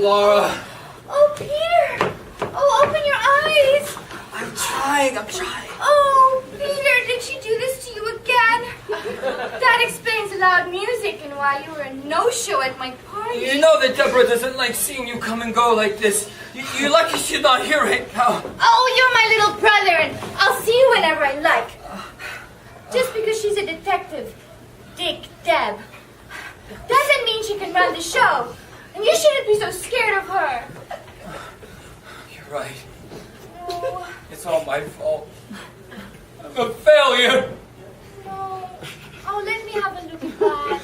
Laura. Oh, Peter. Oh, open your eyes. I'm trying. Oh, Peter, did she do this to you again? That explains the loud music and why you were a no-show at my party. You know that Deborah doesn't like seeing you come and go like this. You're lucky she's not here right now. Oh, you're my little brother, and I'll see you whenever I like. Just because she's a detective, Dick Deb, doesn't mean she can run the show. And you shouldn't be so scared of her. You're right. No. It's all my fault. I'm a failure. No. Oh, let me have a look at that.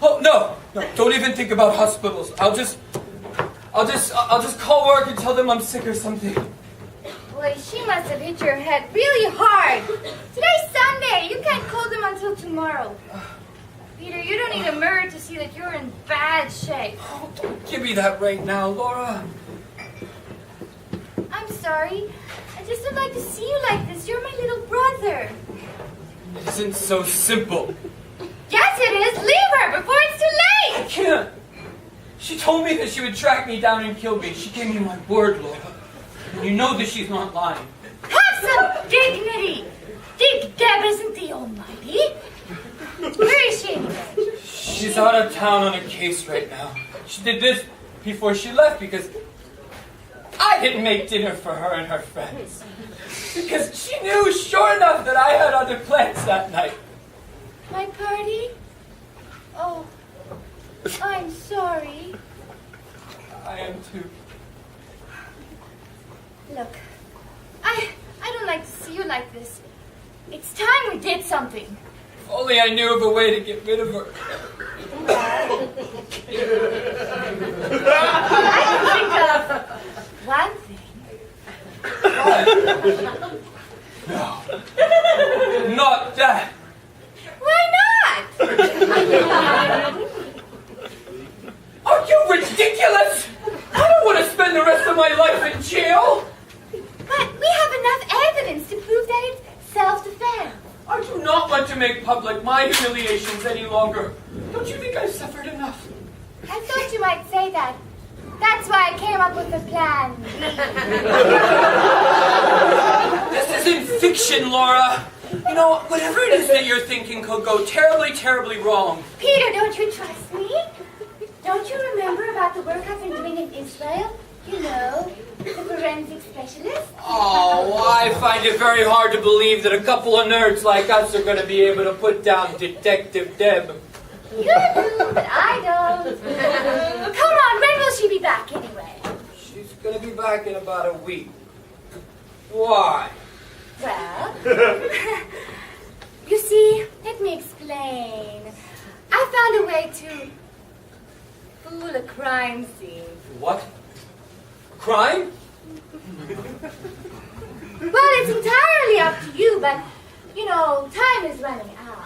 Oh, no. Don't even think about hospitals. I'll just call work and tell them I'm sick or something. Boy, she must have hit your head really hard. Today's Sunday. You can't call them until tomorrow. Peter, you don't need a mirror to see that you're in bad shape. Oh, don't give me that right now, Laura. I'm sorry. I just don't like to see you like this. You're my little brother. It isn't so simple. Yes, it is. Leave her before it's too I late. can't. She told me that she would track me down and kill me. She gave me my word, Laura. And you know that she's not lying. Have some dignity. Dick Deb isn't the almighty. Where is she anyway? She's out of town on a case right now. She did this before she left because I didn't make dinner for her and her friends. Because she knew, sure enough, that I had other plans that night. My party? Oh, I'm sorry. I am too. Look, I don't like to see you like this. It's time we did something. If only I knew of a way to get rid of her. I can think of one thing. What? No. Not that. Why not? Are you ridiculous? I don't want to spend the rest of my life in jail. But we have enough evidence to prove that it's self-defense. I do not want to make public my humiliations any longer. Don't you think I've suffered enough? I thought you might say that. That's why I came up with the plan. This isn't fiction, Laura. You know, whatever it is that you're thinking could go terribly, terribly wrong. Peter, don't you trust me? Don't you remember about the work I've been doing in Israel? You know, the forensic specialist? Oh, I find it very hard to believe that a couple of nerds like us are going to be able to put down Detective Deb. You do, but I don't. Come on, when will she be back anyway? She's going to be back in about a week. Why? Well, you see, let me explain. I found a way to fool a crime scene. What? Crime? Well, it's entirely up to you, but, you know, time is running out.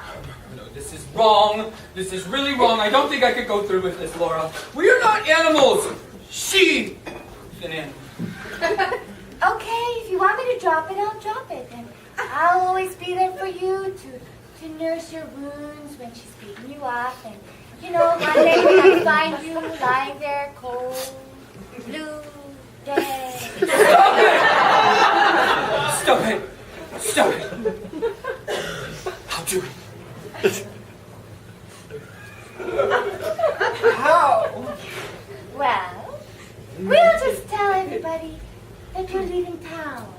No, this is wrong. This is really wrong. I don't think I could go through with this, Laura. We are not animals. She is an animal. Okay, if you want me to drop it, I'll drop it. And I'll always be there for you to nurse your wounds when she's beating you up. And, you know, one day when I find you lying there cold, blue, dead. Stop it! Stop it! I'll do it. How? Well, we'll just tell everybody that you're leaving town,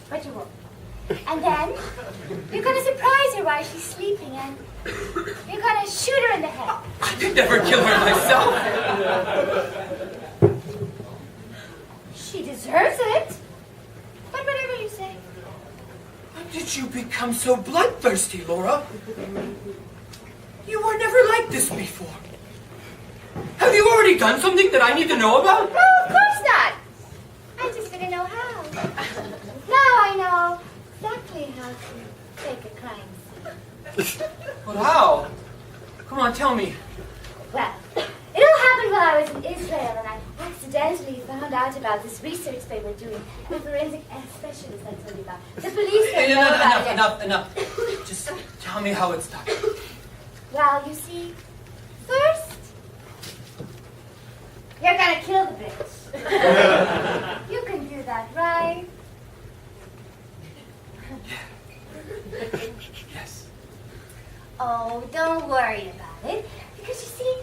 but you won't. And then you're going to surprise her while she's sleeping, and you're going to shoot her in the head. I could never kill her myself. She deserves it. But whatever you say. When did you become so bloodthirsty, Laura? You were never like this before. Have you already done something that I need to know about? No, of course not. I just didn't know how. Now I know exactly how to take a crime scene. But how? Come on, tell me. Well, it all happened while I was in Israel, and I accidentally found out about this research they were doing. The forensic specialist I told you about. The police didn't know about it. Enough. Just tell me how it's done. Well, you see, first, You're gonna kill the bitch. You can do that, right? Yes. Oh, don't worry about it. Because you see,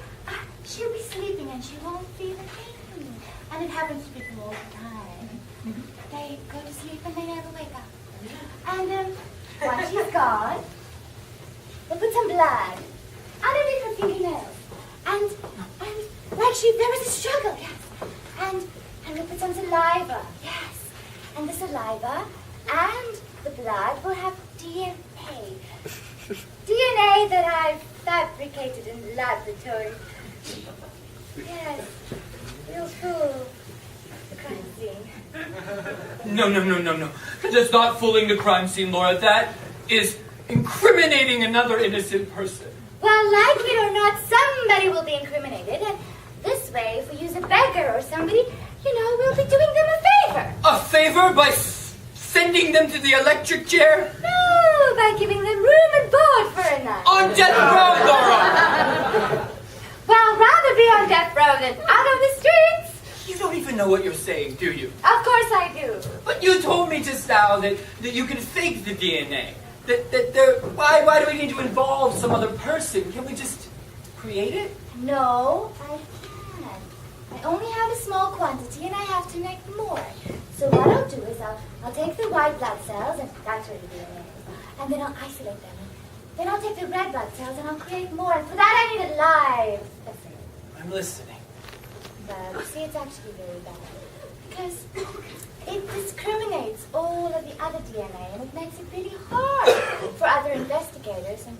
she'll be sleeping and she won't feel the pain. And it happens to people all the time. They go to sleep and they never wake up. And once she's gone, we'll put some blood underneath her fingernails. And like there was a struggle, yes. And we'll put some saliva, yes. And the saliva and the blood will have DNA. DNA that I've fabricated in the laboratory. Yes, real cool. Crime scene. No. That's not fooling the crime scene, Laura. That is incriminating another innocent person. Well, like it or not, somebody will be incriminated. And this way, if we use a beggar or somebody, we'll be doing them a favor. A favor by sending them to the electric chair? No, by giving them room and board for a night. On death row, Laura! Well, rather be on death row than out on the streets. You don't even know what you're saying, do you? Of course I do. But you told me just now that you can fake the DNA. Why do we need to involve some other person? Can we just create it? No, I can't. I only have a small quantity and I have to make more. So what I'll do is I'll take the white blood cells, and that's where the DNA is, and then I'll isolate them. Then I'll take the red blood cells and I'll create more. And for that I need a live assay. I'm listening. But you see, it's actually very bad. Because it discriminates all of the other DNA and it makes it really hard for other investigators. And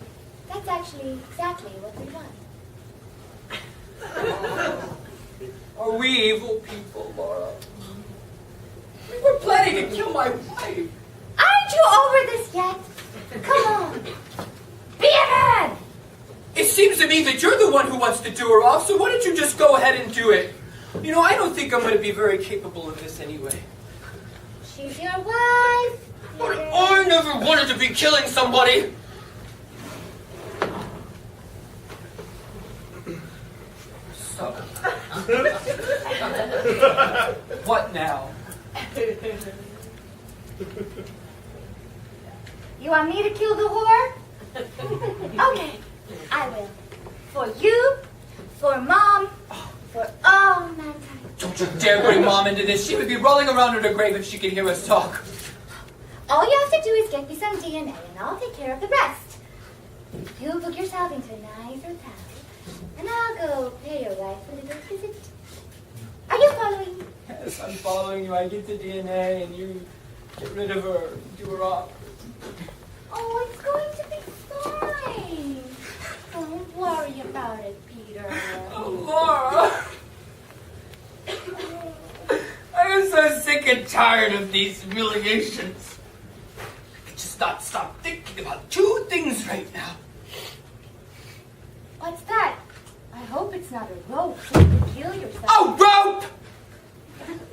that's actually exactly what they've done. Are we evil people, Laura? We were planning to kill my wife. Aren't you over this yet? Come on. Be a man! It seems to me that you're the one who wants to do her off, so why don't you just go ahead and do it? I don't think I'm going to be very capable of this anyway. She's your wife. But I never wanted to be killing somebody. So. What now? You want me to kill the whore? Okay, I will. For you, for Mom, for all mankind. Don't you dare bring Mom into this. She would be rolling around in her grave if she could hear us talk. All you have to do is get me some DNA and I'll take care of the rest. You book yourself into a nice hotel and I'll go pay your wife a little visit. Are you following? Yes, I'm following you. I get the DNA and you get rid of her, do her off. Oh, it's going to be fine. Don't worry about it, Peter. Oh, Laura. I am so sick and tired of these humiliations. I could just not stop thinking about two things right now. What's that? I hope it's not a rope so you can kill yourself. A rope!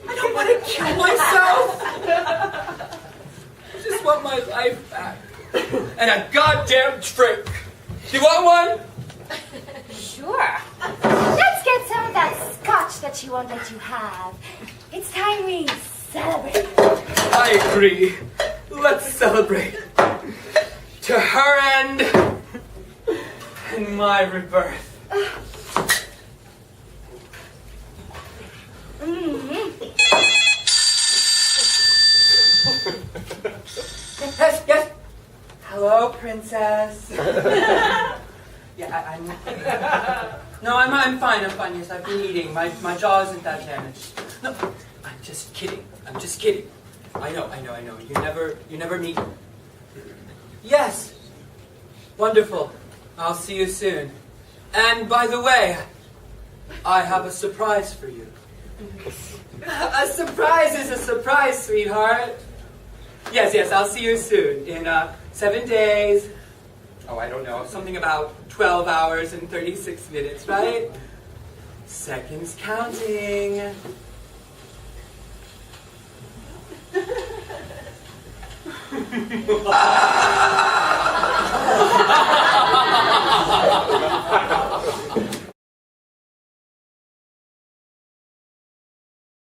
I don't want to kill myself. I just want my life back. And a goddamn drink. Do you want one? Sure. Let's get some of that scotch that she won't let you have. It's time we celebrate. I agree. Let's celebrate. To her end and my rebirth. Yes. Hello, princess. Yeah, I'm fine. Yes, I've been eating. My jaw isn't that damaged. No, I'm just kidding. I know. You never meet. Yes. Wonderful. I'll see you soon. And by the way, I have a surprise for you. A surprise is a surprise, sweetheart. Yes, I'll see you soon. In 7 days. Oh, I don't know. Something about 12 hours and 36 minutes, right? Seconds counting.